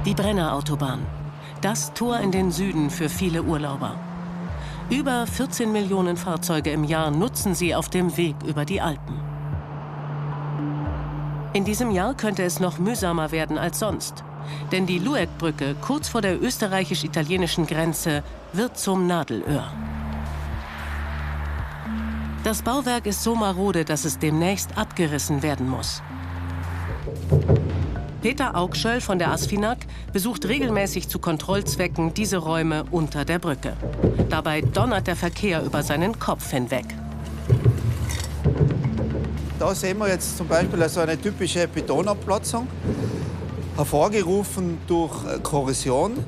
Die Brennerautobahn. Das Tor in den Süden für viele Urlauber. Über 14 Millionen Fahrzeuge im Jahr nutzen sie auf dem Weg über die Alpen. In diesem Jahr könnte es noch mühsamer werden als sonst. Denn die Luegbrücke kurz vor der österreichisch-italienischen Grenze wird zum Nadelöhr. Das Bauwerk ist so marode, dass es demnächst abgerissen werden muss. Peter Augschöll von der ASFINAG besucht regelmäßig zu Kontrollzwecken diese Räume unter der Brücke. Dabei donnert der Verkehr über seinen Kopf hinweg. Da sehen wir jetzt zum Beispiel so eine typische Betonabplatzung, hervorgerufen durch Korrosion.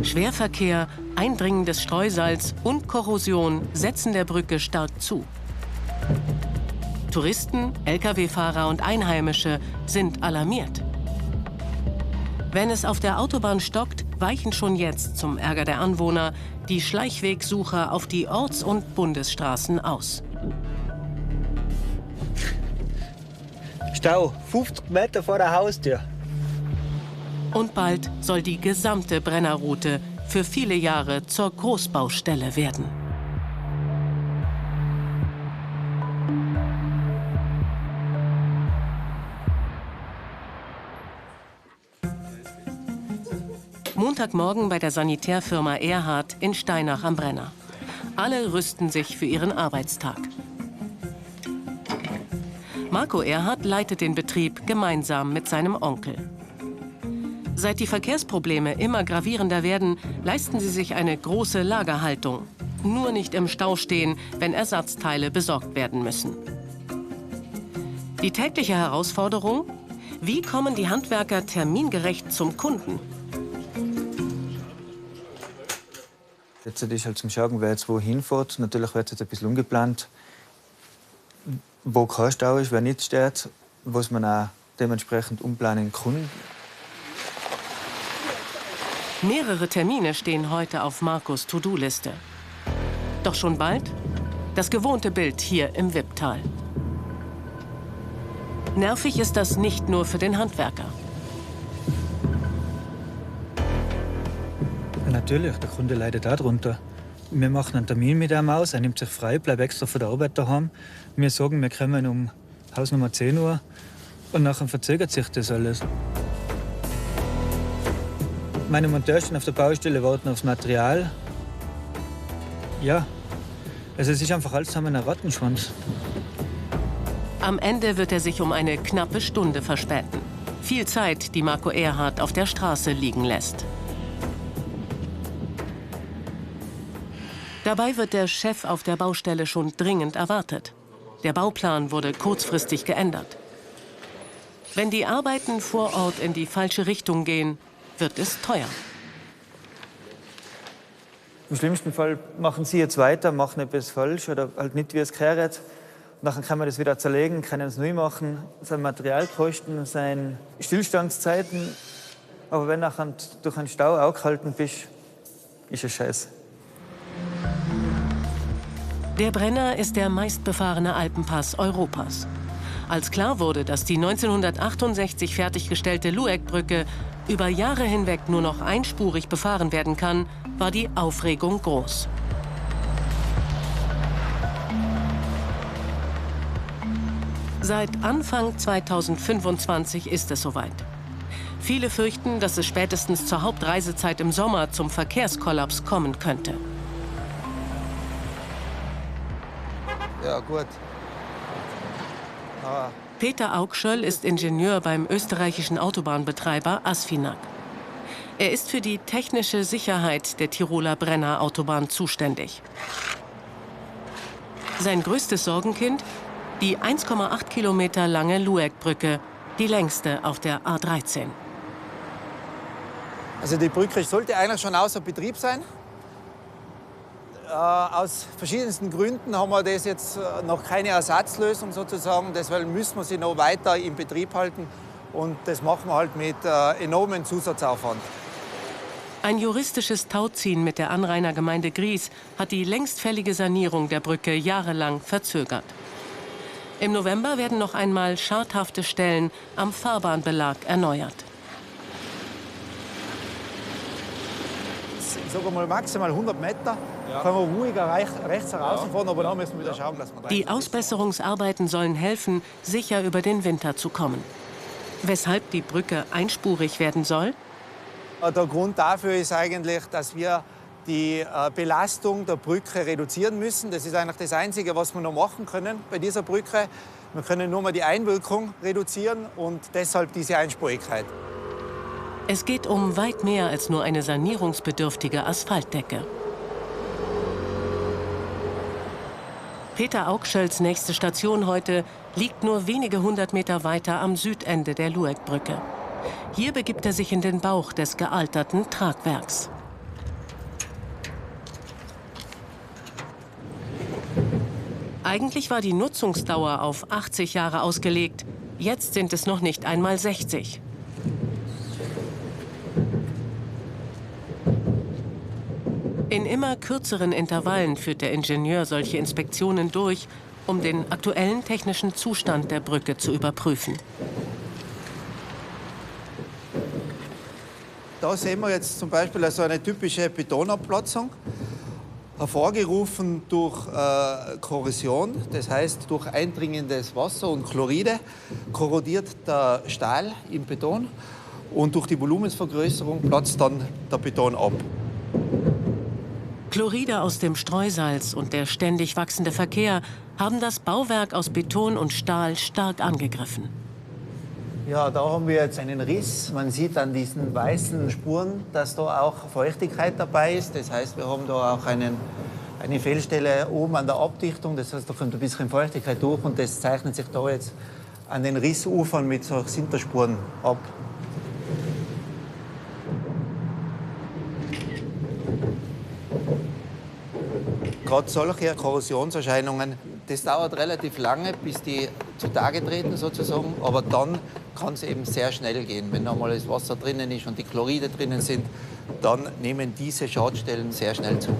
Schwerverkehr, eindringendes Streusalz und Korrosion setzen der Brücke stark zu. Touristen, Lkw-Fahrer und Einheimische sind alarmiert. Wenn es auf der Autobahn stockt, weichen schon jetzt zum Ärger der Anwohner die Schleichwegsucher auf die Orts- und Bundesstraßen aus. Stau, 50 Meter vor der Haustür. Und bald soll die gesamte Brennerroute für viele Jahre zur Großbaustelle werden. Montagmorgen bei der Sanitärfirma Erhard in Steinach am Brenner. Alle rüsten sich für ihren Arbeitstag. Marco Erhard leitet den Betrieb gemeinsam mit seinem Onkel. Seit die Verkehrsprobleme immer gravierender werden, leisten sie sich eine große Lagerhaltung. Nur nicht im Stau stehen, wenn Ersatzteile besorgt werden müssen. Die tägliche Herausforderung: Wie kommen die Handwerker termingerecht zum Kunden? Jetzt ist halt zum Schauen, wer jetzt wohin fährt. Natürlich wird es jetzt ein bisschen umgeplant, wo kein Stau ist, wer nicht steht, was man auch dementsprechend umplanen kann. Mehrere Termine stehen heute auf Marcos To-Do-Liste. Doch schon bald das gewohnte Bild hier im Wipptal. Nervig ist das nicht nur für den Handwerker. Natürlich, der Kunde leidet auch darunter. Wir machen einen Termin mit ihm aus, er nimmt sich frei, bleibt extra von der Arbeit daheim. Wir sagen, wir kommen um Hausnummer 10 Uhr und nachher verzögert sich das alles. Meine Monteure stehen auf der Baustelle, warten aufs Material. Ja, also es ist einfach alles zusammen ein Rattenschwanz. Am Ende wird er sich um eine knappe Stunde verspäten. Viel Zeit, die Marco Erhard auf der Straße liegen lässt. Dabei wird der Chef auf der Baustelle schon dringend erwartet. Der Bauplan wurde kurzfristig geändert. Wenn die Arbeiten vor Ort in die falsche Richtung gehen, wird es teuer. Im schlimmsten Fall machen Sie jetzt weiter, machen etwas falsch oder halt nicht, wie es gehört. Nachher kann man das wieder zerlegen, können es neu machen. Sein Materialkosten, seine Stillstandszeiten. Aber wenn du durch einen Stau aufgehalten bist, ist es scheiße. Der Brenner ist der meistbefahrene Alpenpass Europas. Als klar wurde, dass die 1968 fertiggestellte Luegbrücke über Jahre hinweg nur noch einspurig befahren werden kann, war die Aufregung groß. Seit Anfang 2025 ist es soweit. Viele fürchten, dass es spätestens zur Hauptreisezeit im Sommer zum Verkehrskollaps kommen könnte. Ja, gut. Peter Augschöll ist Ingenieur beim österreichischen Autobahnbetreiber ASFINAG. Er ist für die technische Sicherheit der Tiroler Brennerautobahn zuständig. Sein größtes Sorgenkind? Die 1,8 Kilometer lange Luegbrücke, die längste auf der A13. Also die Brücke sollte eigentlich schon außer Betrieb sein. Aus verschiedensten Gründen haben wir das jetzt noch keine Ersatzlösung sozusagen. Deswegen müssen wir sie noch weiter in Betrieb halten. Und das machen wir halt mit enormem Zusatzaufwand. Ein juristisches Tauziehen mit der Anrainergemeinde Gries hat die längst fällige Sanierung der Brücke jahrelang verzögert. Im November werden noch einmal schadhafte Stellen am Fahrbahnbelag erneuert. ich sage mal maximal 100 Meter, kann man ruhiger rechts herausfahren, aber dann müssen wir wieder schauen, dass wir Die Ausbesserungsarbeiten sollen helfen, sicher über den Winter zu kommen. Weshalb die Brücke einspurig werden soll? Der Grund dafür ist eigentlich, dass wir die Belastung der Brücke reduzieren müssen. Das ist eigentlich das Einzige, was wir noch machen können bei dieser Brücke. Wir können nur mal die Einwirkung reduzieren und deshalb diese Einspurigkeit. Es geht um weit mehr als nur eine sanierungsbedürftige Asphaltdecke. Peter Augschölds nächste Station heute liegt nur wenige 100 Meter weiter am Südende der Lueckbrücke. Hier begibt er sich in den Bauch des gealterten Tragwerks. Eigentlich war die Nutzungsdauer auf 80 Jahre ausgelegt. Jetzt sind es noch nicht einmal 60. In immer kürzeren Intervallen führt der Ingenieur solche Inspektionen durch, um den aktuellen technischen Zustand der Brücke zu überprüfen. Da sehen wir jetzt zum Beispiel so eine typische Betonabplatzung, hervorgerufen durch Korrosion, das heißt durch eindringendes Wasser und Chloride korrodiert der Stahl im Beton und durch die Volumensvergrößerung platzt dann der Beton ab. Chloride aus dem Streusalz und der ständig wachsende Verkehr haben das Bauwerk aus Beton und Stahl stark angegriffen. Ja, da haben wir jetzt einen Riss. Man sieht an diesen weißen Spuren, dass da auch Feuchtigkeit dabei ist. Das heißt, wir haben da auch eine Fehlstelle oben an der Abdichtung. Das heißt, da kommt ein bisschen Feuchtigkeit durch und das zeichnet sich da jetzt an den Rissufern mit so Sinterspuren ab. Gerade solche Korrosionserscheinungen, das dauert relativ lange, bis die zutage treten sozusagen, aber dann kann es eben sehr schnell gehen. Wenn einmal das Wasser drinnen ist und die Chloride drinnen sind, dann nehmen diese Schadstellen sehr schnell zu.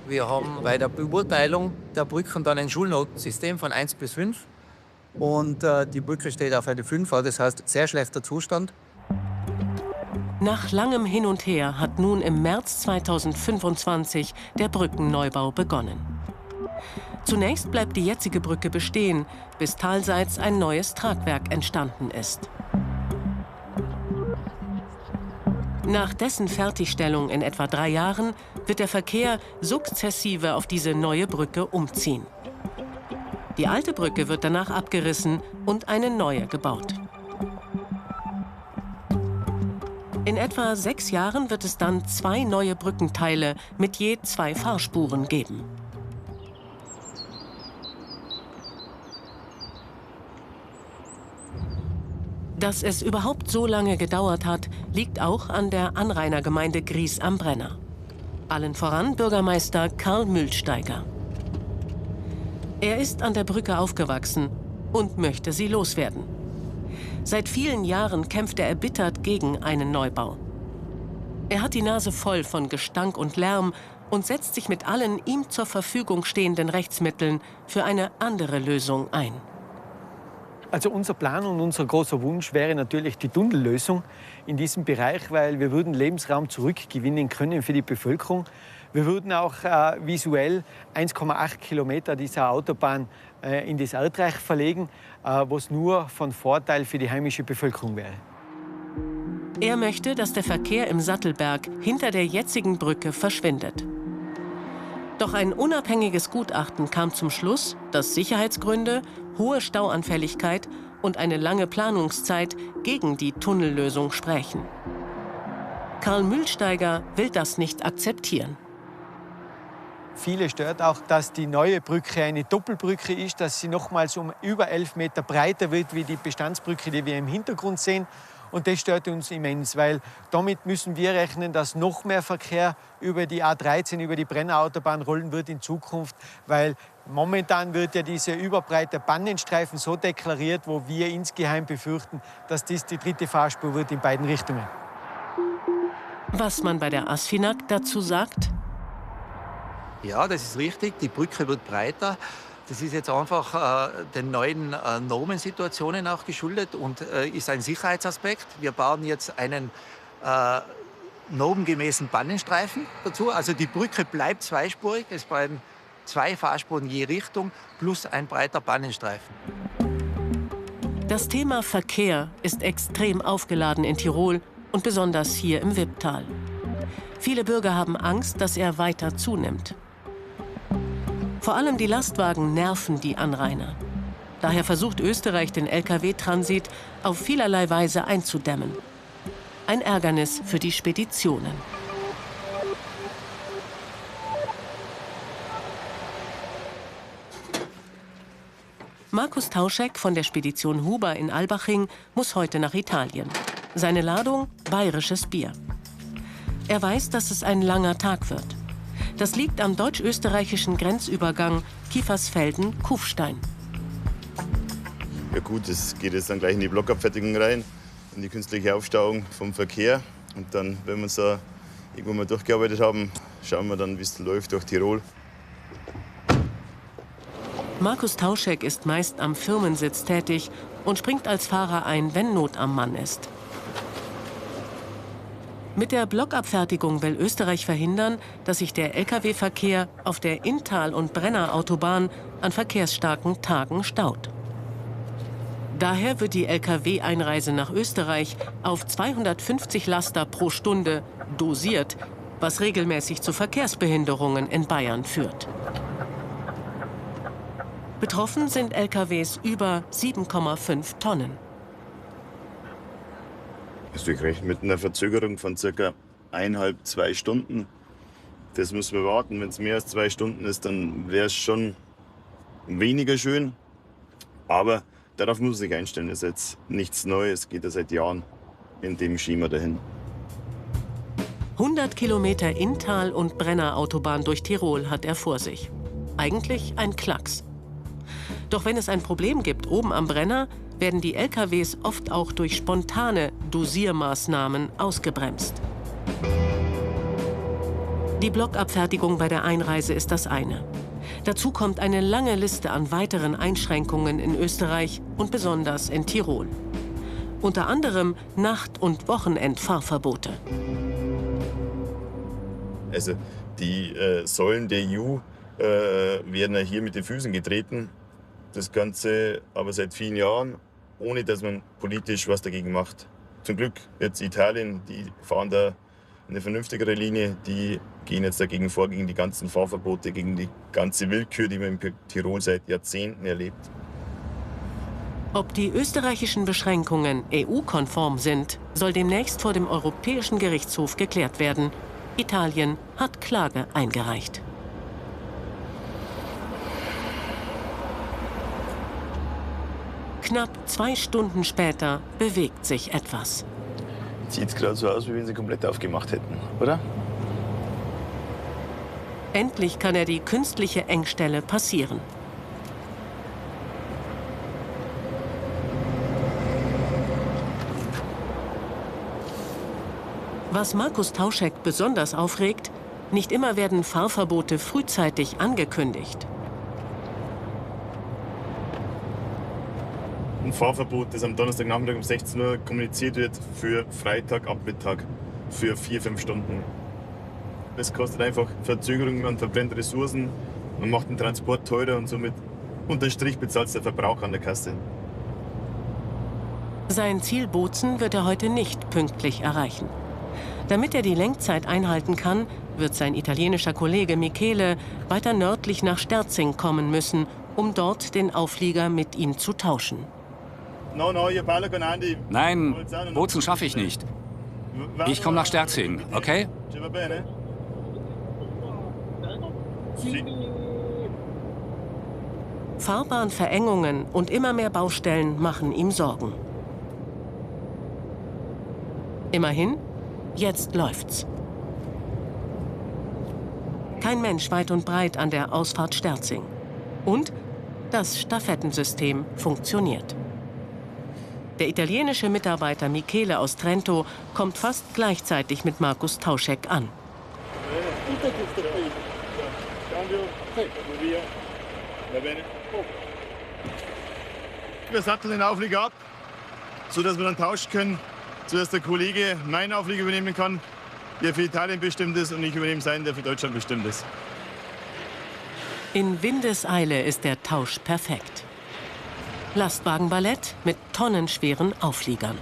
Wir haben bei der Beurteilung der Brücken dann ein Schulnotensystem von 1 bis 5 und die Brücke steht auf eine 5, das heißt sehr schlechter Zustand. Nach langem Hin und Her hat nun im März 2025 der Brückenneubau begonnen. Zunächst bleibt die jetzige Brücke bestehen, bis talseits ein neues Tragwerk entstanden ist. Nach dessen Fertigstellung in etwa 3 Jahren wird der Verkehr sukzessive auf diese neue Brücke umziehen. Die alte Brücke wird danach abgerissen und eine neue gebaut. In etwa 6 Jahren wird es dann 2 neue Brückenteile mit je 2 Fahrspuren geben. Dass es überhaupt so lange gedauert hat, liegt auch an der Anrainergemeinde Gries am Brenner. Allen voran Bürgermeister Karl Mühlsteiger. Er ist an der Brücke aufgewachsen und möchte sie loswerden. Seit vielen Jahren kämpft er erbittert gegen einen Neubau. Er hat die Nase voll von Gestank und Lärm und setzt sich mit allen ihm zur Verfügung stehenden Rechtsmitteln für eine andere Lösung ein. Also unser Plan und unser großer Wunsch wäre natürlich die Tunnellösung in diesem Bereich, weil wir würden Lebensraum zurückgewinnen können für die Bevölkerung. Wir würden auch visuell 1,8 Kilometer dieser Autobahn in das Erdreich verlegen, was nur von Vorteil für die heimische Bevölkerung wäre. Er möchte, dass der Verkehr im Sattelberg hinter der jetzigen Brücke verschwindet. Doch ein unabhängiges Gutachten kam zum Schluss, dass Sicherheitsgründe, hohe Stauanfälligkeit und eine lange Planungszeit gegen die Tunnellösung sprächen. Karl Mühlsteiger will das nicht akzeptieren. Viele stört auch, dass die neue Brücke eine Doppelbrücke ist, dass sie nochmals um über 11 Meter breiter wird wie die Bestandsbrücke, die wir im Hintergrund sehen. Und das stört uns immens, weil damit müssen wir rechnen, dass noch mehr Verkehr über die A13, über die Brennerautobahn rollen wird in Zukunft, weil momentan wird ja diese überbreite Bannenstreifen so deklariert, wo wir insgeheim befürchten, dass dies die 3. Fahrspur wird in beiden Richtungen. Was man bei der ASFINAG dazu sagt? Ja, das ist richtig, die Brücke wird breiter. Das ist jetzt einfach den neuen Normensituationen auch geschuldet und ist ein Sicherheitsaspekt. Wir bauen jetzt einen normengemäßen Pannenstreifen dazu. Also die Brücke bleibt zweispurig, es bleiben 2 Fahrspuren je Richtung plus ein breiter Pannenstreifen. Das Thema Verkehr ist extrem aufgeladen in Tirol und besonders hier im Wipptal. Viele Bürger haben Angst, dass er weiter zunimmt. Vor allem die Lastwagen nerven die Anrainer. Daher versucht Österreich, den Lkw-Transit auf vielerlei Weise einzudämmen. Ein Ärgernis für die Speditionen. Markus Tauschek von der Spedition Huber in Albaching muss heute nach Italien. Seine Ladung bayerisches Bier. Er weiß, dass es ein langer Tag wird. Das liegt am deutsch-österreichischen Grenzübergang Kiefersfelden-Kufstein. Ja gut, das geht jetzt dann gleich in die Blockabfertigung rein, in die künstliche Aufstauung vom Verkehr. Und dann, wenn wir uns da irgendwann mal durchgearbeitet haben, schauen wir dann, wie es läuft durch Tirol. Markus Tauschek ist meist am Firmensitz tätig und springt als Fahrer ein, wenn Not am Mann ist. Mit der Blockabfertigung will Österreich verhindern, dass sich der Lkw-Verkehr auf der Inntal- und Brenner-Autobahn an verkehrsstarken Tagen staut. Daher wird die Lkw-Einreise nach Österreich auf 250 Laster pro Stunde dosiert, was regelmäßig zu Verkehrsbehinderungen in Bayern führt. Betroffen sind Lkws über 7,5 Tonnen. Also ich rechne mit einer Verzögerung von ca. 1,5–2 Stunden. Das müssen wir warten. Wenn es mehr als 2 Stunden ist, dann wäre es schon weniger schön. Aber darauf muss man sich einstellen. Das ist jetzt nichts Neues, geht ja seit Jahren in dem Schema dahin. 100 Kilometer Inntal- und Brenner-Autobahn durch Tirol hat er vor sich. Eigentlich ein Klacks. Doch wenn es ein Problem gibt oben am Brenner, werden die LKWs oft auch durch spontane Dosiermaßnahmen ausgebremst. Die Blockabfertigung bei der Einreise ist das eine. Dazu kommt eine lange Liste an weiteren Einschränkungen in Österreich und besonders in Tirol. Unter anderem Nacht- und Wochenendfahrverbote. Also die Säulen der EU werden ja hier mit den Füßen getreten. Das Ganze aber seit vielen Jahren, ohne dass man politisch was dagegen macht. Zum Glück jetzt Italien, die fahren da eine vernünftigere Linie. Die gehen jetzt dagegen vor, gegen die ganzen Fahrverbote, gegen die ganze Willkür, die man in Tirol seit Jahrzehnten erlebt. Ob die österreichischen Beschränkungen EU-konform sind, soll demnächst vor dem Europäischen Gerichtshof geklärt werden. Italien hat Klage eingereicht. Knapp 2 Stunden später bewegt sich etwas. Sieht gerade so aus, wie wenn sie komplett aufgemacht hätten, oder? Endlich kann er die künstliche Engstelle passieren. Was Markus Tauschek besonders aufregt, nicht immer werden Fahrverbote frühzeitig angekündigt. Ein Fahrverbot, das am Donnerstagnachmittag um 16 Uhr kommuniziert wird, für Freitagabmittag, für 4–5 Stunden. Das kostet einfach Verzögerung, man verbrennt Ressourcen, man macht den Transport teurer und somit unterm Strich bezahlt der Verbraucher an der Kasse. Sein Ziel Bozen wird er heute nicht pünktlich erreichen. Damit er die Lenkzeit einhalten kann, wird sein italienischer Kollege Michele weiter nördlich nach Sterzing kommen müssen, um dort den Auflieger mit ihm zu tauschen. Nein, Bozen schaffe ich nicht. Ich komme nach Sterzing, okay? Fahrbahnverengungen und immer mehr Baustellen machen ihm Sorgen. Immerhin, jetzt läuft's. Kein Mensch weit und breit an der Ausfahrt Sterzing. Und das Stafettensystem funktioniert. Der italienische Mitarbeiter Michele aus Trento kommt fast gleichzeitig mit Markus Tauschek an. Wir satteln den Auflieger ab, sodass wir dann tauschen können. zuerst der Kollege meinen Auflieger übernehmen kann, der für Italien bestimmt ist, und ich übernehme seinen, der für Deutschland bestimmt ist. In Windeseile ist der Tausch perfekt. Lastwagenballett mit tonnenschweren Aufliegern.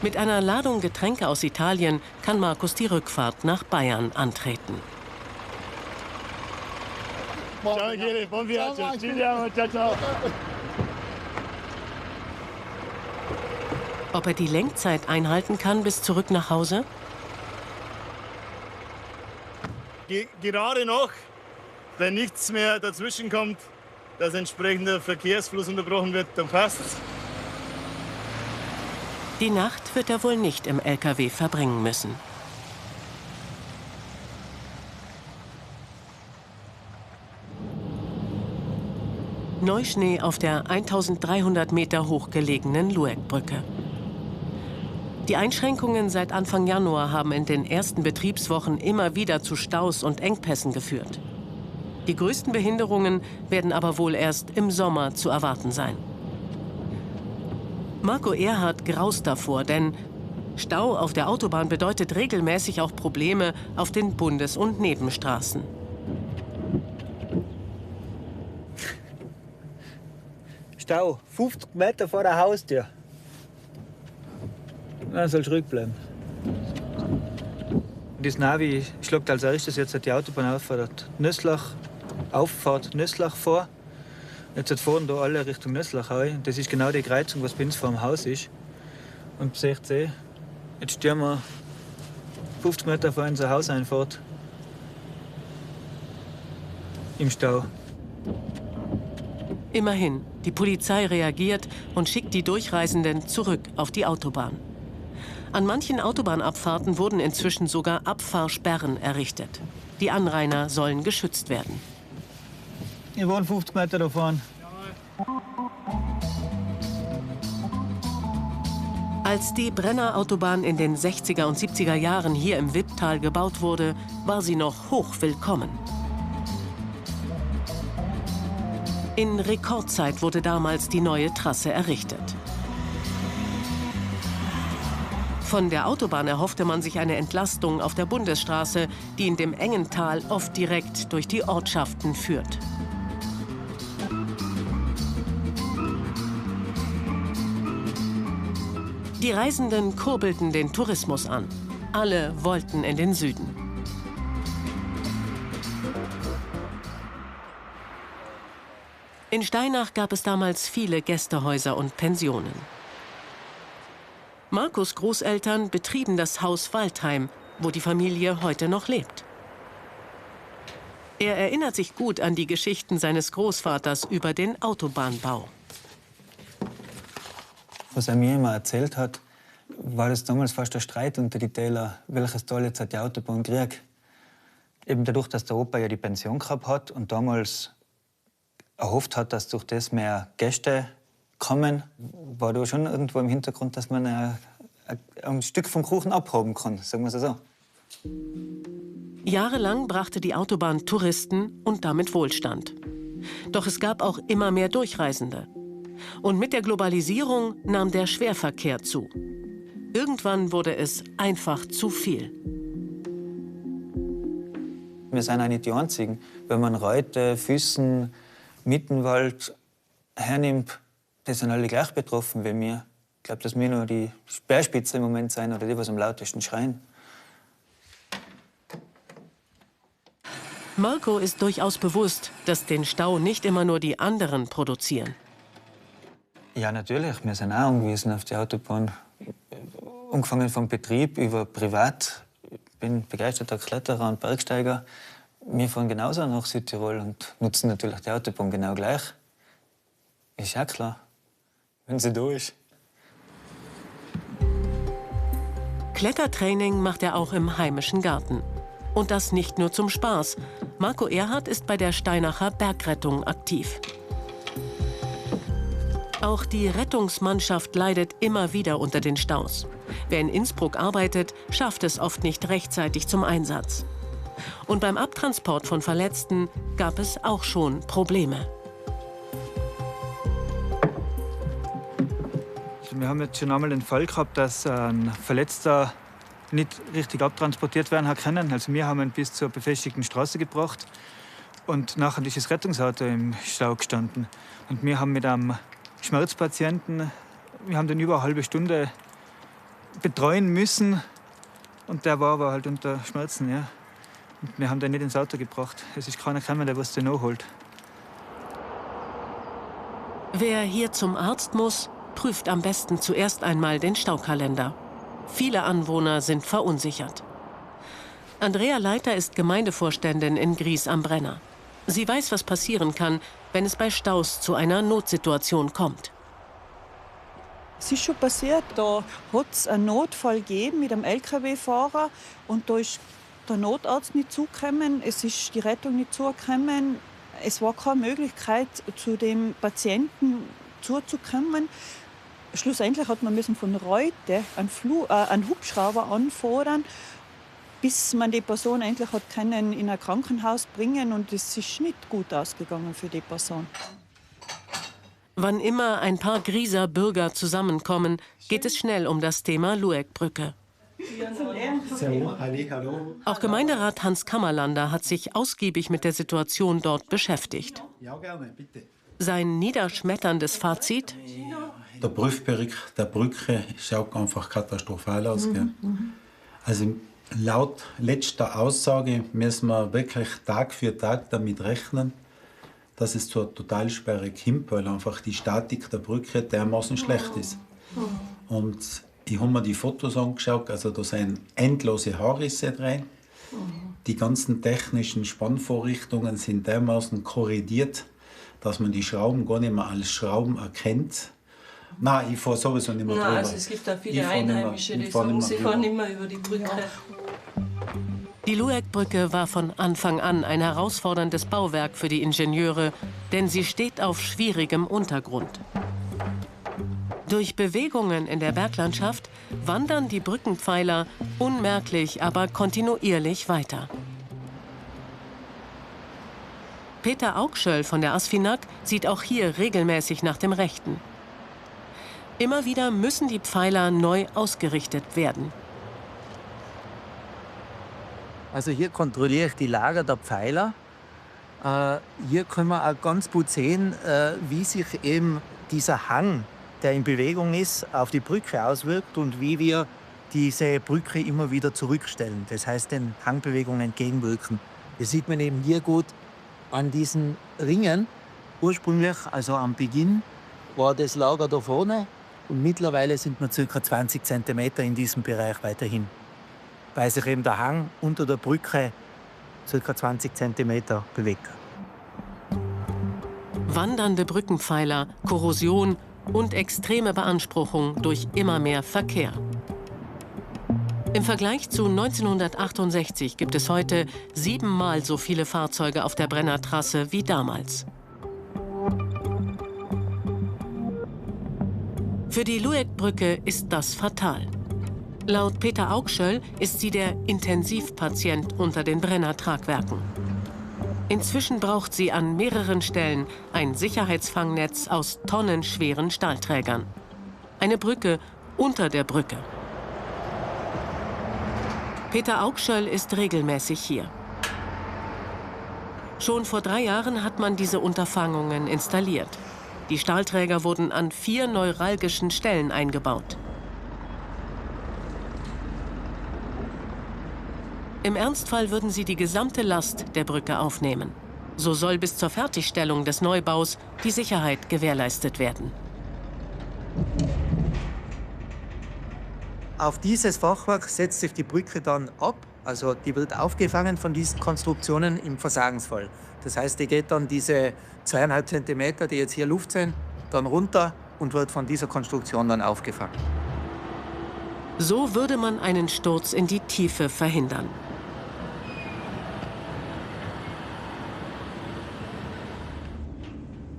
Mit einer Ladung Getränke aus Italien kann Markus die Rückfahrt nach Bayern antreten. Ciao, Michele, buon viaggio. Ci vediamo, ciao, ciao. Ob er die Lenkzeit einhalten kann bis zurück nach Hause? Gerade noch, wenn nichts mehr dazwischen kommt, dass entsprechender Verkehrsfluss unterbrochen wird, dann passt's. Die Nacht wird er wohl nicht im LKW verbringen müssen. Neuschnee auf der 1300 Meter hoch gelegenen Lueckbrücke. Die Einschränkungen seit Anfang Januar haben in den ersten Betriebswochen immer wieder zu Staus und Engpässen geführt. Die größten Behinderungen werden aber wohl erst im Sommer zu erwarten sein. Marco Erhardt graust davor, denn Stau auf der Autobahn bedeutet regelmäßig auch Probleme auf den Bundes- und Nebenstraßen. Stau, 50 Meter vor der Haustür. Na, soll zurückbleiben. Das Navi schlägt als erstes jetzt die Autobahnauffahrt Nöslach vor. Jetzt fahren da alle Richtung Nöslach rein. Das ist genau die Kreuzung, was bei uns vor dem Haus ist. Und seht ihr, jetzt stehen wir 50 Meter vor unser Haus einfahrt. Im Stau. Immerhin, die Polizei reagiert und schickt die Durchreisenden zurück auf die Autobahn. An manchen Autobahnabfahrten wurden inzwischen sogar Abfahrsperren errichtet. Die Anrainer sollen geschützt werden. Wir wollen 50 Meter da fahren. Als die Brennerautobahn in den 60er und 70er Jahren hier im Wipptal gebaut wurde, war sie noch hoch willkommen. In Rekordzeit wurde damals die neue Trasse errichtet. Von der Autobahn erhoffte man sich eine Entlastung auf der Bundesstraße, die in dem engen Tal oft direkt durch die Ortschaften führt. Die Reisenden kurbelten den Tourismus an. Alle wollten in den Süden. In Steinach gab es damals viele Gästehäuser und Pensionen. Markus' Großeltern betrieben das Haus Waldheim, wo die Familie heute noch lebt. Er erinnert sich gut an die Geschichten seines Großvaters über den Autobahnbau. Was er mir immer erzählt hat, war das damals fast ein Streit unter die Täler, welches Tal jetzt hat die Autobahn kriegt. Eben dadurch, dass der Opa ja die Pension gehabt hat und damals erhofft hat, dass durch das mehr Gäste kommen, war da schon irgendwo im Hintergrund, dass man ein Stück vom Kuchen abhaben kann, sagen wir es so. Jahrelang brachte die Autobahn Touristen und damit Wohlstand. Doch es gab auch immer mehr Durchreisende. Und mit der Globalisierung nahm der Schwerverkehr zu. Irgendwann wurde es einfach zu viel. Wir sind auch nicht die Einzigen. Wenn man Reute, Füssen, Mittenwald hernimmt, die sind alle gleich betroffen wie wir. Ich glaube, dass wir nur die Speerspitze im Moment sein oder die, was am lautesten schreien. Marco ist durchaus bewusst, dass den Stau nicht immer nur die anderen produzieren. Ja, natürlich. Wir sind auch angewiesen auf die Autobahn. Angefangen vom Betrieb über privat. Ich bin begeisterter Kletterer und Bergsteiger. Wir fahren genauso nach Südtirol und nutzen natürlich die Autobahn genau gleich. Ist ja klar, wenn sie da ist. Klettertraining macht er auch im heimischen Garten. Und das nicht nur zum Spaß. Marco Erhardt ist bei der Steinacher Bergrettung aktiv. Auch die Rettungsmannschaft leidet immer wieder unter den Staus. Wer in Innsbruck arbeitet, schafft es oft nicht rechtzeitig zum Einsatz. Und beim Abtransport von Verletzten gab es auch schon Probleme. Also wir haben jetzt schon einmal den Fall gehabt, dass ein Verletzter nicht richtig abtransportiert werden hat können. Also wir haben ihn bis zur befestigten Straße gebracht und nachher ist das Rettungsauto im Stau gestanden. Und wir haben mit einem Schmerzpatienten, wir haben den über eine halbe Stunde betreuen müssen und der war aber halt unter Schmerzen. Ja. Und wir haben den nicht ins Auto gebracht. Es ist keiner gekommen, der was den nachholt. Wer hier zum Arzt muss, prüft am besten zuerst einmal den Staukalender. Viele Anwohner sind verunsichert. Andrea Leiter ist Gemeindevorständin in Gries am Brenner. Sie weiß, was passieren kann, wenn es bei Staus zu einer Notsituation kommt. Es ist schon passiert, da hat es einen Notfall gegeben mit einem LKW-Fahrer und da ist der Notarzt nicht zugekommen, es ist die Rettung nicht zugekommen. Es war keine Möglichkeit, zu dem Patienten zuzukommen. Schlussendlich hat man von Reute einen Hubschrauber anfordern, bis man die Person endlich hat können in ein Krankenhaus bringen und es ist nicht gut ausgegangen für die Person. Wann immer ein paar Grieser Bürger zusammenkommen, geht es schnell um das Thema Luegbrücke. Auch Gemeinderat Hans Kammerlander hat sich ausgiebig mit der Situation dort beschäftigt. Sein niederschmetterndes Fazit: Der Prüfbericht der Brücke schaut einfach katastrophal aus. Also laut letzter Aussage müssen wir wirklich Tag für Tag damit rechnen, dass es zur Totalsperre kommt, weil einfach die Statik der Brücke dermaßen schlecht ist. Und ich habe mir die Fotos angeschaut, also da sind endlose Haarrisse drin. Die ganzen technischen Spannvorrichtungen sind dermaßen korrodiert, dass man die Schrauben gar nicht mehr als Schrauben erkennt. Nein, ich fahre sowieso nicht mehr drüber. Also es gibt auch viele Einheimische, die sagen, sie fahren nicht mehr über die Brücke. Die Luegbrücke war von Anfang an ein herausforderndes Bauwerk für die Ingenieure, denn sie steht auf schwierigem Untergrund. Durch Bewegungen in der Berglandschaft wandern die Brückenpfeiler unmerklich, aber kontinuierlich weiter. Peter Augschöll von der ASFINAG sieht auch hier regelmäßig nach dem Rechten. Immer wieder müssen die Pfeiler neu ausgerichtet werden. Also hier kontrolliere ich die Lager der Pfeiler. Hier können wir auch ganz gut sehen, wie sich eben dieser Hang, der in Bewegung ist, auf die Brücke auswirkt und wie wir diese Brücke immer wieder zurückstellen. Das heißt, den Hangbewegungen entgegenwirken. Das sieht man eben hier gut an diesen Ringen. Ursprünglich, also am Beginn, war das Lager da vorne und mittlerweile sind wir ca. 20 cm in diesem Bereich weiterhin, weil sich eben der Hang unter der Brücke ca. 20 cm bewegt. Wandernde Brückenpfeiler, Korrosion und extreme Beanspruchung durch immer mehr Verkehr. Im Vergleich zu 1968 gibt es heute 7-mal so viele Fahrzeuge auf der Brennertrasse wie damals. Für die Luegbrücke ist das fatal. Laut Peter Augschöll ist sie der Intensivpatient unter den Brenner-Tragwerken. Inzwischen braucht sie an mehreren Stellen ein Sicherheitsfangnetz aus tonnenschweren Stahlträgern. Eine Brücke unter der Brücke. Peter Augschöll ist regelmäßig hier. Schon vor 3 Jahren hat man diese Unterfangungen installiert. Die Stahlträger wurden an 4 neuralgischen Stellen eingebaut. Im Ernstfall würden sie die gesamte Last der Brücke aufnehmen. So soll bis zur Fertigstellung des Neubaus die Sicherheit gewährleistet werden. Auf dieses Fachwerk setzt sich die Brücke dann ab. Also die wird aufgefangen von diesen Konstruktionen im Versagensfall. Das heißt, die geht dann diese 2,5 cm, die jetzt hier Luft sind, dann runter und wird von dieser Konstruktion dann aufgefangen. So würde man einen Sturz in die Tiefe verhindern.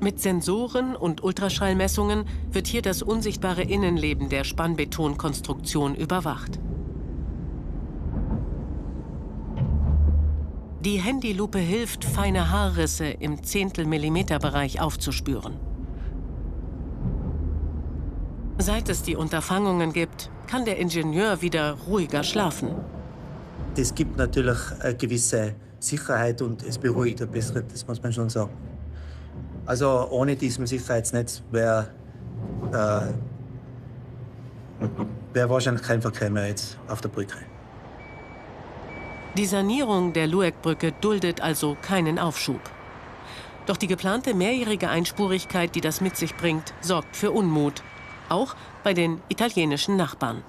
Mit Sensoren und Ultraschallmessungen wird hier das unsichtbare Innenleben der Spannbetonkonstruktion überwacht. Die Handylupe hilft, feine Haarrisse im Zehntelmillimeterbereich aufzuspüren. Seit es die Unterfangungen gibt, kann der Ingenieur wieder ruhiger schlafen. Das gibt natürlich eine gewisse Sicherheit und es beruhigt ein bisschen, das muss man schon sagen. Also ohne diesem Sicherheitsnetz wäre wahrscheinlich kein Verkehr mehr jetzt auf der Brücke. Die Sanierung der Luegbrücke duldet also keinen Aufschub. Doch die geplante mehrjährige Einspurigkeit, die das mit sich bringt, sorgt für Unmut. Auch bei den italienischen Nachbarn.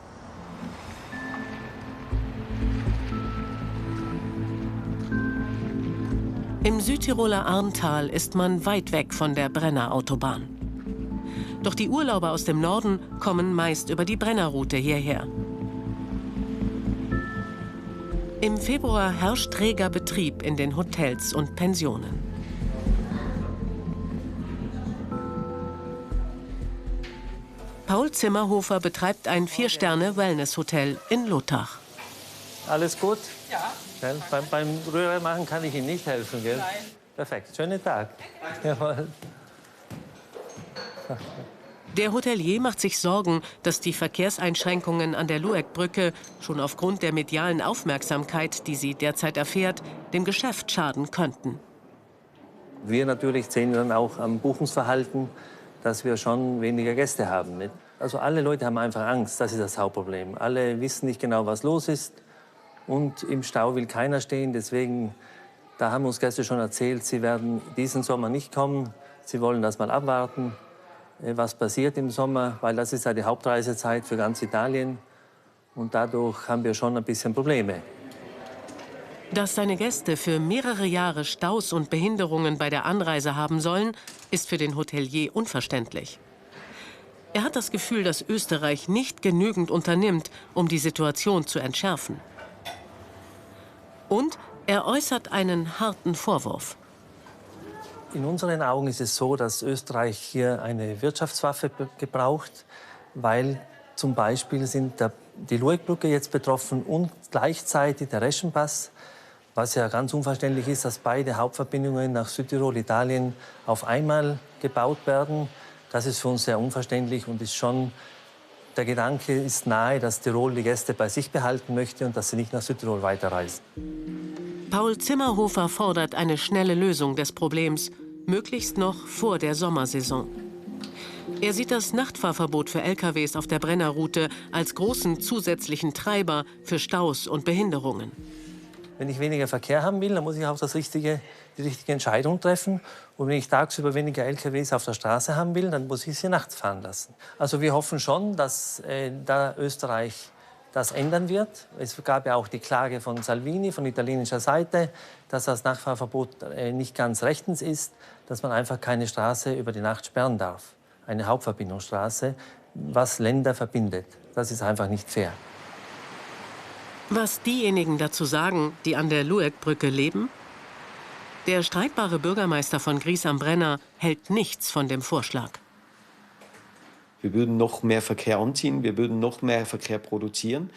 Im Südtiroler Arntal ist man weit weg von der Brenner-Autobahn. Doch die Urlauber aus dem Norden kommen meist über die Brennerroute hierher. Im Februar herrscht reger Betrieb in den Hotels und Pensionen. Paul Zimmerhofer betreibt ein 4-Sterne-Wellness-Hotel in Luttach. Alles gut? Ja. Gell? Beim Rührei machen kann ich Ihnen nicht helfen, gell? Nein. Perfekt. Schönen Tag. Jawohl. Der Hotelier macht sich Sorgen, dass die Verkehrseinschränkungen an der Luegbrücke schon aufgrund der medialen Aufmerksamkeit, die sie derzeit erfährt, dem Geschäft schaden könnten. Wir natürlich sehen dann auch am Buchungsverhalten, dass wir schon weniger Gäste haben. Nicht? Also alle Leute haben einfach Angst, das ist das Hauptproblem. Alle wissen nicht genau, was los ist und im Stau will keiner stehen. Deswegen, da haben uns Gäste schon erzählt, sie werden diesen Sommer nicht kommen. Sie wollen das mal abwarten, was passiert im Sommer, weil das ist ja die Hauptreisezeit für ganz Italien. Und dadurch haben wir schon ein bisschen Probleme. Dass seine Gäste für mehrere Jahre Staus und Behinderungen bei der Anreise haben sollen, ist für den Hotelier unverständlich. Er hat das Gefühl, dass Österreich nicht genügend unternimmt, um die Situation zu entschärfen. Und er äußert einen harten Vorwurf. In unseren Augen ist es so, dass Österreich hier eine Wirtschaftswaffe gebraucht, weil zum Beispiel sind die Luegbrücke jetzt betroffen und gleichzeitig der Reschenpass, was ja ganz unverständlich ist, dass beide Hauptverbindungen nach Südtirol, Italien auf einmal gebaut werden. Das ist für uns sehr unverständlich und ist schon, der Gedanke ist nahe, dass Tirol die Gäste bei sich behalten möchte und dass sie nicht nach Südtirol weiterreisen. Paul Zimmerhofer fordert eine schnelle Lösung des Problems, möglichst noch vor der Sommersaison. Er sieht das Nachtfahrverbot für LKWs auf der Brennerroute als großen zusätzlichen Treiber für Staus und Behinderungen. Wenn ich weniger Verkehr haben will, dann muss ich auch die richtige Entscheidung treffen. Und wenn ich tagsüber weniger LKWs auf der Straße haben will, dann muss ich sie nachts fahren lassen. Also wir hoffen schon, dass da Österreich das ändern wird. Es gab ja auch die Klage von Salvini, von italienischer Seite, dass das Nachtfahrverbot nicht ganz rechtens ist, dass man einfach keine Straße über die Nacht sperren darf. Eine Hauptverbindungsstraße, was Länder verbindet. Das ist einfach nicht fair. Was diejenigen dazu sagen, die an der Luegbrücke leben? Der streitbare Bürgermeister von Gries am Brenner hält nichts von dem Vorschlag. Wir würden noch mehr Verkehr anziehen, wir würden noch mehr Verkehr produzieren.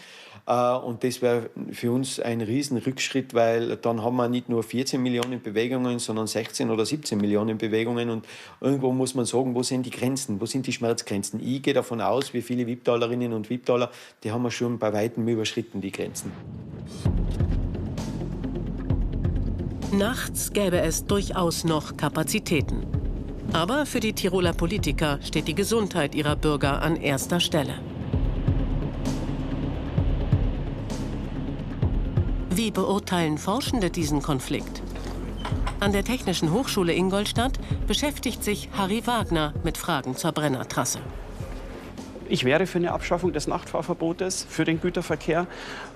Und das wäre für uns ein Riesenrückschritt, weil dann haben wir nicht nur 14 Millionen Bewegungen, sondern 16 oder 17 Millionen Bewegungen. Und irgendwo muss man sagen, wo sind die Grenzen, wo sind die Schmerzgrenzen? Ich gehe davon aus, wie viele Wipptalerinnen und Wipptaler, die haben wir schon bei weitem überschritten, die Grenzen. Nachts gäbe es durchaus noch Kapazitäten. Aber für die Tiroler Politiker steht die Gesundheit ihrer Bürger an erster Stelle. Wie beurteilen Forschende diesen Konflikt? An der Technischen Hochschule Ingolstadt beschäftigt sich Harry Wagner mit Fragen zur Brennertrasse. Ich wäre für eine Abschaffung des Nachtfahrverbotes für den Güterverkehr.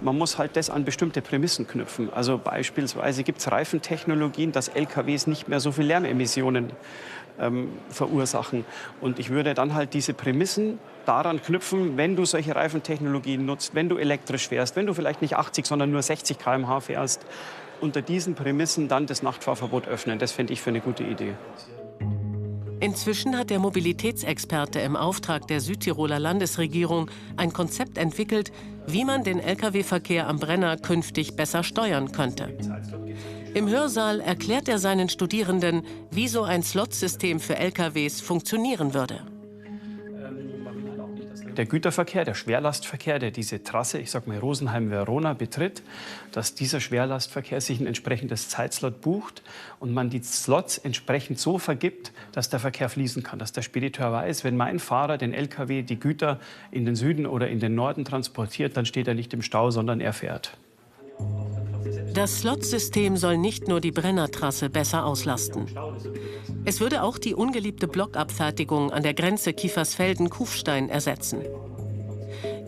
Man muss halt das an bestimmte Prämissen knüpfen. Also beispielsweise gibt es Reifentechnologien, dass LKWs nicht mehr so viel Lärmemissionen verursachen. Und ich würde dann halt diese Prämissen daran knüpfen, wenn du solche Reifentechnologien nutzt, wenn du elektrisch fährst, wenn du vielleicht nicht 80, sondern nur 60 km/h fährst, unter diesen Prämissen dann das Nachtfahrverbot öffnen. Das fände ich für eine gute Idee. Inzwischen hat der Mobilitätsexperte im Auftrag der Südtiroler Landesregierung ein Konzept entwickelt, wie man den Lkw-Verkehr am Brenner künftig besser steuern könnte. Im Hörsaal erklärt er seinen Studierenden, wie so ein Slotsystem für LKWs funktionieren würde. der Güterverkehr, der Schwerlastverkehr, der diese Trasse, ich sag mal Rosenheim-Verona betritt, dass dieser Schwerlastverkehr sich ein entsprechendes Zeitslot bucht und man die Slots entsprechend so vergibt, dass der Verkehr fließen kann, dass der Spediteur weiß, wenn mein Fahrer den LKW die Güter in den Süden oder in den Norden transportiert, dann steht er nicht im Stau, sondern er fährt. Das Slotsystem soll nicht nur die Brennertrasse besser auslasten. Es würde auch die ungeliebte Blockabfertigung an der Grenze Kiefersfelden-Kufstein ersetzen.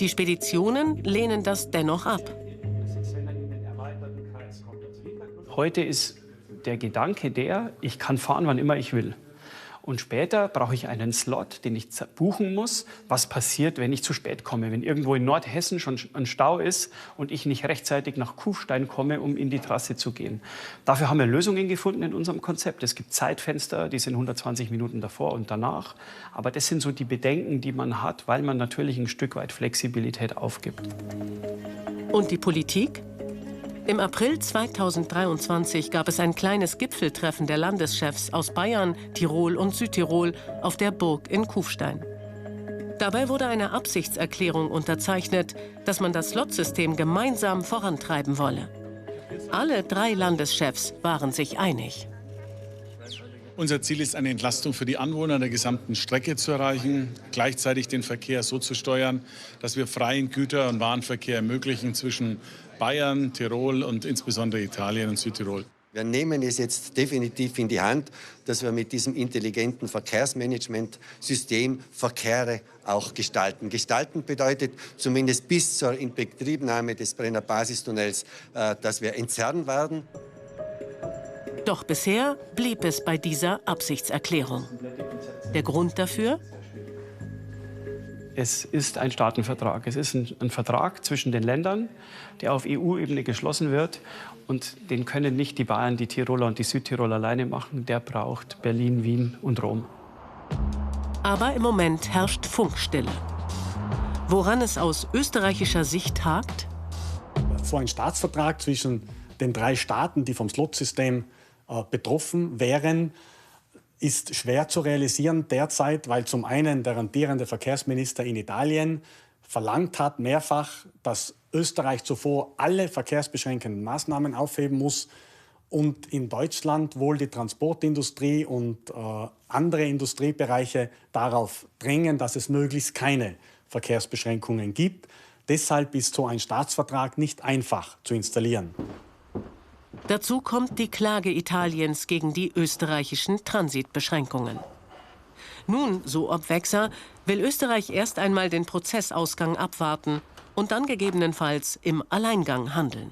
Die Speditionen lehnen das dennoch ab. Heute ist der Gedanke der, ich kann fahren, wann immer ich will. Und später brauche ich einen Slot, den ich buchen muss. Was passiert, wenn ich zu spät komme? Wenn irgendwo in Nordhessen schon ein Stau ist und ich nicht rechtzeitig nach Kufstein komme, um in die Trasse zu gehen. Dafür haben wir Lösungen gefunden in unserem Konzept. Es gibt Zeitfenster, die sind 120 Minuten davor und danach. Aber das sind so die Bedenken, die man hat, weil man natürlich ein Stück weit Flexibilität aufgibt. Und die Politik? Im April 2023 gab es ein kleines Gipfeltreffen der Landeschefs aus Bayern, Tirol und Südtirol auf der Burg in Kufstein. Dabei wurde eine Absichtserklärung unterzeichnet, dass man das Slotsystem gemeinsam vorantreiben wolle. Alle 3 Landeschefs waren sich einig. Unser Ziel ist, eine Entlastung für die Anwohner der gesamten Strecke zu erreichen, gleichzeitig den Verkehr so zu steuern, dass wir freien Güter- und Warenverkehr ermöglichen zwischen Bayern, Tirol und insbesondere Italien und Südtirol. Wir nehmen es jetzt definitiv in die Hand, dass wir mit diesem intelligenten Verkehrsmanagementsystem Verkehre auch gestalten. Gestalten bedeutet zumindest bis zur Inbetriebnahme des Brenner Basistunnels, dass wir entzerren werden. Doch bisher blieb es bei dieser Absichtserklärung. Der Grund dafür? Es ist ein Staatenvertrag. Es ist ein Vertrag zwischen den Ländern, der auf EU-Ebene geschlossen wird. Und den können nicht die Bayern, die Tiroler und die Südtiroler alleine machen. Der braucht Berlin, Wien und Rom. Aber im Moment herrscht Funkstille. Woran es aus österreichischer Sicht hakt? So ein Staatsvertrag zwischen den 3 Staaten, die vom Slotsystem betroffen wären, ist schwer zu realisieren derzeit, weil zum einen der amtierende Verkehrsminister in Italien verlangt hat, mehrfach, dass Österreich zuvor alle verkehrsbeschränkenden Maßnahmen aufheben muss und in Deutschland wohl die Transportindustrie und andere Industriebereiche darauf drängen, dass es möglichst keine Verkehrsbeschränkungen gibt. Deshalb ist so ein Staatsvertrag nicht einfach zu installieren. Dazu kommt die Klage Italiens gegen die österreichischen Transitbeschränkungen. Nun, so Obwexer, will Österreich erst einmal den Prozessausgang abwarten und dann gegebenenfalls im Alleingang handeln.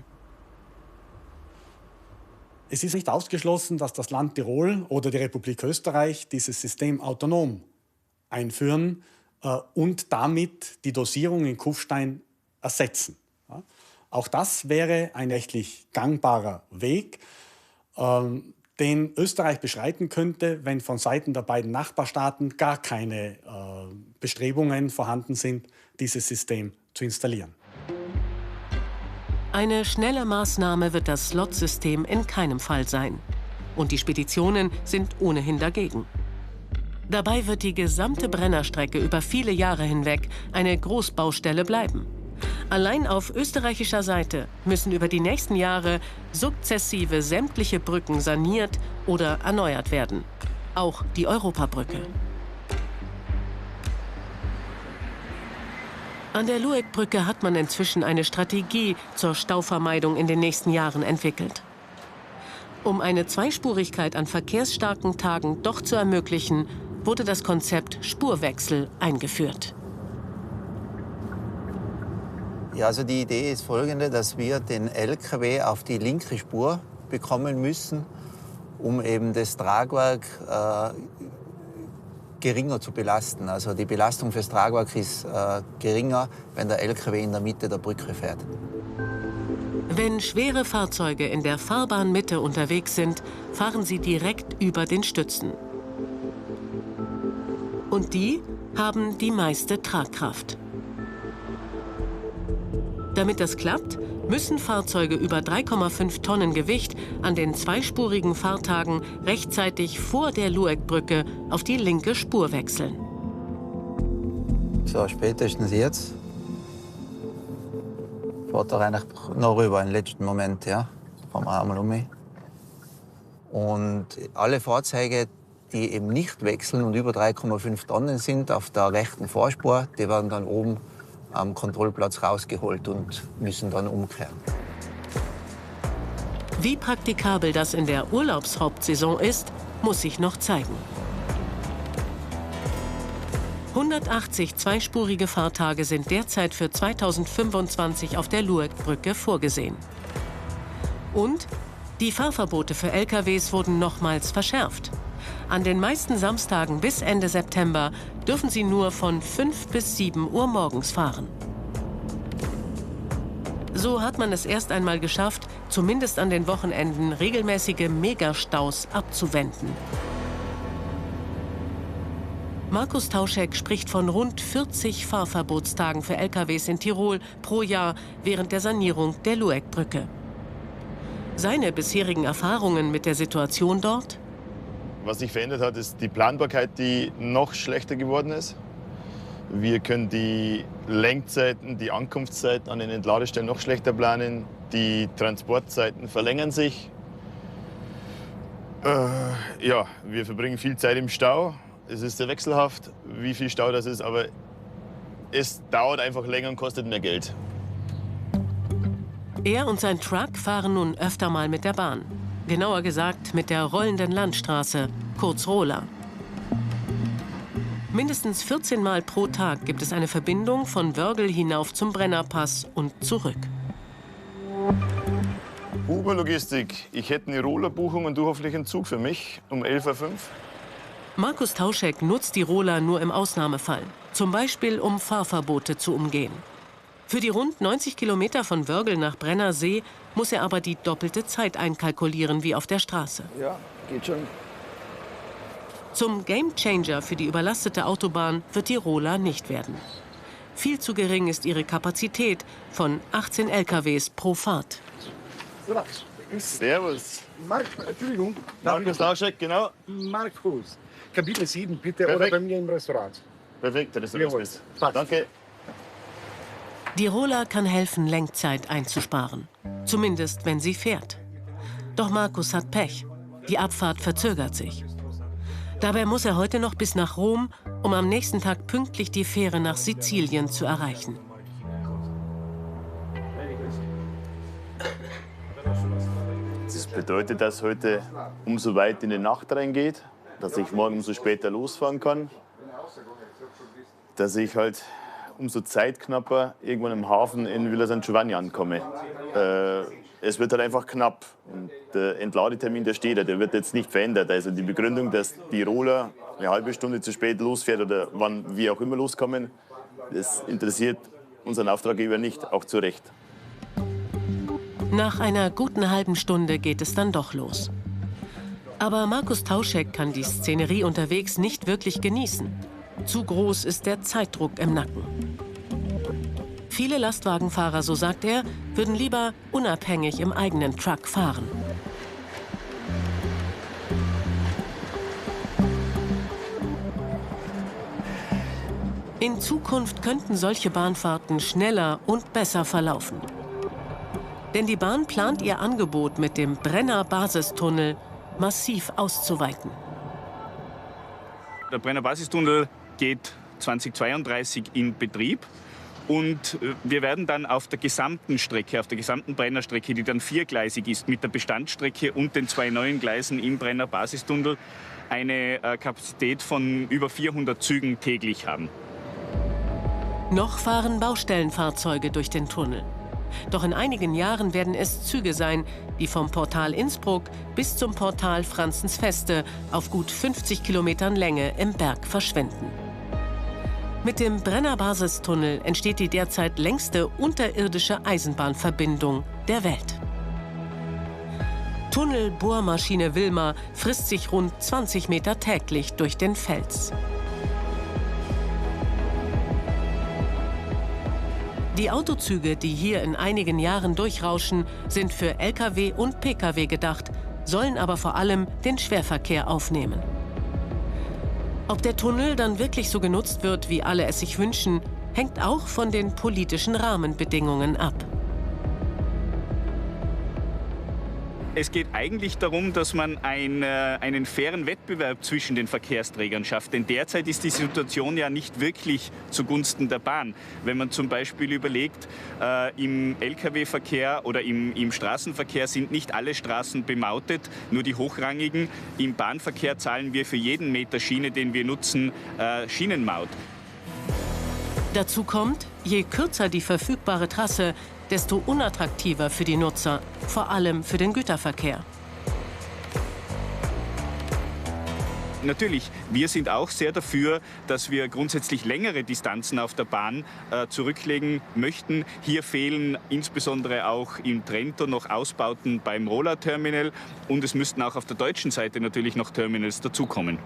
Es ist nicht ausgeschlossen, dass das Land Tirol oder die Republik Österreich dieses System autonom einführen und damit die Dosierung in Kufstein ersetzen. Ja? Auch das wäre ein rechtlich gangbarer Weg, den Österreich beschreiten könnte, wenn von Seiten der beiden Nachbarstaaten gar keine Bestrebungen vorhanden sind, dieses System zu installieren. Eine schnelle Maßnahme wird das Slotsystem in keinem Fall sein. Und die Speditionen sind ohnehin dagegen. Dabei wird die gesamte Brennerstrecke über viele Jahre hinweg eine Großbaustelle bleiben. Allein auf österreichischer Seite müssen über die nächsten Jahre sukzessive sämtliche Brücken saniert oder erneuert werden. Auch die Europabrücke. An der Lueckbrücke hat man inzwischen eine Strategie zur Stauvermeidung in den nächsten Jahren entwickelt. Um eine Zweispurigkeit an verkehrsstarken Tagen doch zu ermöglichen, wurde das Konzept Spurwechsel eingeführt. Ja, also die Idee ist folgende, dass wir den LKW auf die linke Spur bekommen müssen, um eben das Tragwerk geringer zu belasten. Also die Belastung fürs Tragwerk ist geringer, wenn der LKW in der Mitte der Brücke fährt. Wenn schwere Fahrzeuge in der Fahrbahnmitte unterwegs sind, fahren sie direkt über den Stützen. Und die haben die meiste Tragkraft. Damit das klappt, müssen Fahrzeuge über 3,5 Tonnen Gewicht an den zweispurigen Fahrtagen rechtzeitig vor der Lueckbrücke auf die linke Spur wechseln. So, spätestens jetzt fährt er eigentlich noch rüber im letzten Moment. Ja. Fahren wir einmal um. Und alle Fahrzeuge, die eben nicht wechseln und über 3,5 Tonnen sind, auf der rechten Vorspur, die werden dann oben am Kontrollplatz rausgeholt und müssen dann umkehren. Wie praktikabel das in der Urlaubshauptsaison ist, muss sich noch zeigen. 180 zweispurige Fahrtage sind derzeit für 2025 auf der Lueckbrücke vorgesehen. Und die Fahrverbote für LKWs wurden nochmals verschärft. An den meisten Samstagen bis Ende September dürfen sie nur von 5 bis 7 Uhr morgens fahren. So hat man es erst einmal geschafft, zumindest an den Wochenenden regelmäßige Megastaus abzuwenden. Markus Tauschek spricht von rund 40 Fahrverbotstagen für LKWs in Tirol pro Jahr während der Sanierung der Lueckbrücke. Seine bisherigen Erfahrungen mit der Situation dort? Was sich verändert hat, ist die Planbarkeit, die noch schlechter geworden ist. Wir können die Lenkzeiten, die Ankunftszeiten an den Entladestellen noch schlechter planen. Die Transportzeiten verlängern sich. Ja, wir verbringen viel Zeit im Stau. Es ist sehr wechselhaft, wie viel Stau das ist, aber es dauert einfach länger und kostet mehr Geld. Er und sein Truck fahren nun öfter mal mit der Bahn. Genauer gesagt mit der rollenden Landstraße, kurz Rola. Mindestens 14 Mal pro Tag gibt es eine Verbindung von Wörgl hinauf zum Brennerpass und zurück. Huber Logistik, ich hätte eine Rola-Buchung und du hoffentlich einen Zug für mich um 11.05 Uhr. Markus Tauschek nutzt die Rola nur im Ausnahmefall, zum Beispiel um Fahrverbote zu umgehen. Für die rund 90 Kilometer von Wörgl nach Brennersee muss er aber die doppelte Zeit einkalkulieren wie auf der Straße. Ja, geht schon. Zum Gamechanger für die überlastete Autobahn wird die Rola nicht werden. Viel zu gering ist ihre Kapazität von 18 LKWs pro Fahrt. Servus. Entschuldigung. Markus Tauschek, genau. Markus. Kabine 7, bitte, Perfekt. oder bei mir im Restaurant. Perfekt, das ist danke. Die Rola kann helfen, Lenkzeit einzusparen. Zumindest, wenn sie fährt. Doch Markus hat Pech. Die Abfahrt verzögert sich. Dabei muss er heute noch bis nach Rom, um am nächsten Tag pünktlich die Fähre nach Sizilien zu erreichen. Das bedeutet, dass heute umso weit in die Nacht reingeht, dass ich morgen umso später losfahren kann, dass ich halt umso zeitknapper irgendwann im Hafen in Villa San Giovanni ankomme. Es wird halt einfach knapp. Und der Entladetermin, der steht da, der wird jetzt nicht verändert. Also die Begründung, dass die Roller eine halbe Stunde zu spät losfährt oder wann wir auch immer loskommen, das interessiert unseren Auftraggeber nicht, auch zu Recht. Nach einer guten halben Stunde geht es dann doch los. Aber Markus Tauschek kann die Szenerie unterwegs nicht wirklich genießen. Zu groß ist der Zeitdruck im Nacken. Viele Lastwagenfahrer, so sagt er, würden lieber unabhängig im eigenen Truck fahren. In Zukunft könnten solche Bahnfahrten schneller und besser verlaufen. Denn die Bahn plant ihr Angebot mit dem Brenner-Basistunnel massiv auszuweiten. Der Brenner-Basistunnel geht 2032 in Betrieb. Und wir werden dann auf der gesamten Strecke, auf der gesamten Brennerstrecke, die dann viergleisig ist, mit der Bestandsstrecke und den 2 neuen Gleisen im Brenner-Basistunnel, eine Kapazität von über 400 Zügen täglich haben. Noch fahren Baustellenfahrzeuge durch den Tunnel. Doch in einigen Jahren werden es Züge sein, die vom Portal Innsbruck bis zum Portal Franzensfeste auf gut 50 Kilometern Länge im Berg verschwinden. Mit dem Brenner-Basistunnel entsteht die derzeit längste unterirdische Eisenbahnverbindung der Welt. Tunnelbohrmaschine Wilma frisst sich rund 20 Meter täglich durch den Fels. Die Autozüge, die hier in einigen Jahren durchrauschen, sind für Lkw und Pkw gedacht, sollen aber vor allem den Schwerverkehr aufnehmen. Ob der Tunnel dann wirklich so genutzt wird, wie alle es sich wünschen, hängt auch von den politischen Rahmenbedingungen ab. Es geht eigentlich darum, dass man einen fairen Wettbewerb zwischen den Verkehrsträgern schafft. Denn derzeit ist die Situation ja nicht wirklich zugunsten der Bahn. Wenn man zum Beispiel überlegt, im Lkw-Verkehr oder im Straßenverkehr sind nicht alle Straßen bemautet, nur die hochrangigen. Im Bahnverkehr zahlen wir für jeden Meter Schiene, den wir nutzen, Schienenmaut. Dazu kommt, je kürzer die verfügbare Trasse, desto unattraktiver für die Nutzer, vor allem für den Güterverkehr. Natürlich, wir sind auch sehr dafür, dass wir grundsätzlich längere Distanzen auf der Bahn zurücklegen möchten. Hier fehlen insbesondere auch in Trento noch Ausbauten beim Rola-Terminal und es müssten auch auf der deutschen Seite natürlich noch Terminals dazukommen.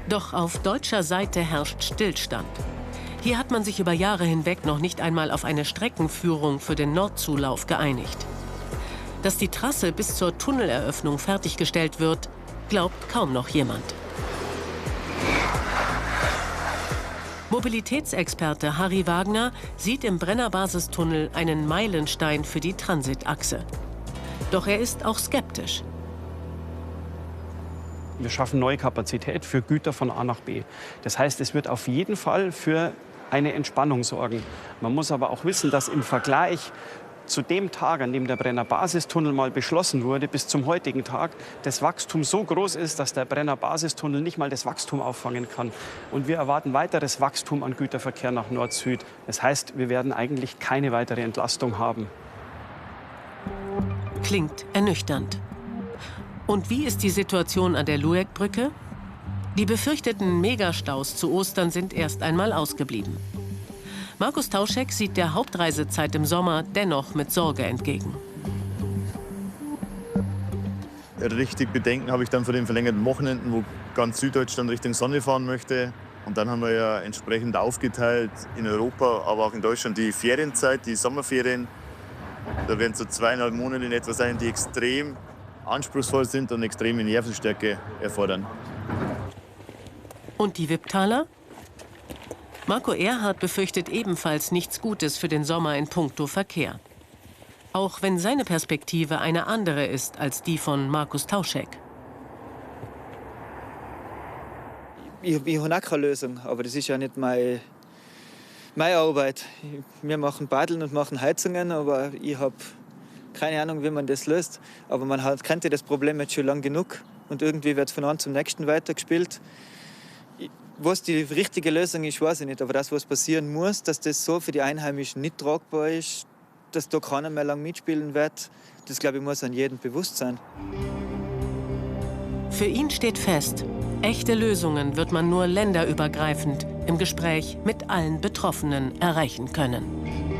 Doch auf deutscher Seite herrscht Stillstand. Hier hat man sich über Jahre hinweg noch nicht einmal auf eine Streckenführung für den Nordzulauf geeinigt. Dass die Trasse bis zur Tunneleröffnung fertiggestellt wird, glaubt kaum noch jemand. Mobilitätsexperte Harry Wagner sieht im Brenner-Basistunnel einen Meilenstein für die Transitachse. Doch er ist auch skeptisch. Wir schaffen neue Kapazität für Güter von A nach B. Das heißt, es wird auf jeden Fall für eine Entspannung sorgen. Man muss aber auch wissen, dass im Vergleich zu dem Tag, an dem der Brenner-Basistunnel mal beschlossen wurde, bis zum heutigen Tag, das Wachstum so groß ist, dass der Brenner-Basistunnel nicht mal das Wachstum auffangen kann. Und wir erwarten weiteres Wachstum an Güterverkehr nach Nord-Süd. Das heißt, wir werden eigentlich keine weitere Entlastung haben. Klingt ernüchternd. Und wie ist die Situation an der Lueckbrücke? Die befürchteten Megastaus zu Ostern sind erst einmal ausgeblieben. Markus Tauschek sieht der Hauptreisezeit im Sommer dennoch mit Sorge entgegen. Richtig Bedenken habe ich dann für den verlängerten Wochenenden, wo ganz Süddeutschland Richtung Sonne fahren möchte. Und dann haben wir ja entsprechend aufgeteilt in Europa, aber auch in Deutschland die Ferienzeit, die Sommerferien. Da werden so 2,5 Monate in etwa sein, die extrem anspruchsvoll sind und extreme Nervenstärke erfordern. Und die Wipptaler? Marco Erhardt befürchtet ebenfalls nichts Gutes für den Sommer in puncto Verkehr. Auch wenn seine Perspektive eine andere ist als die von Markus Tauschek. Ich habe auch keine Lösung, aber das ist ja nicht meine Arbeit. Wir machen Badeln und machen Heizungen, aber ich habe keine Ahnung, wie man das löst. Aber man kennt ja das Problem jetzt schon lang genug und irgendwie wird von einem zum nächsten weitergespielt. Was die richtige Lösung ist, weiß ich nicht. Aber das, was passieren muss, dass das so für die Einheimischen nicht tragbar ist, dass da keiner mehr lang mitspielen wird, das, glaube ich, muss an jedem bewusst sein. Für ihn steht fest, echte Lösungen wird man nur länderübergreifend im Gespräch mit allen Betroffenen erreichen können.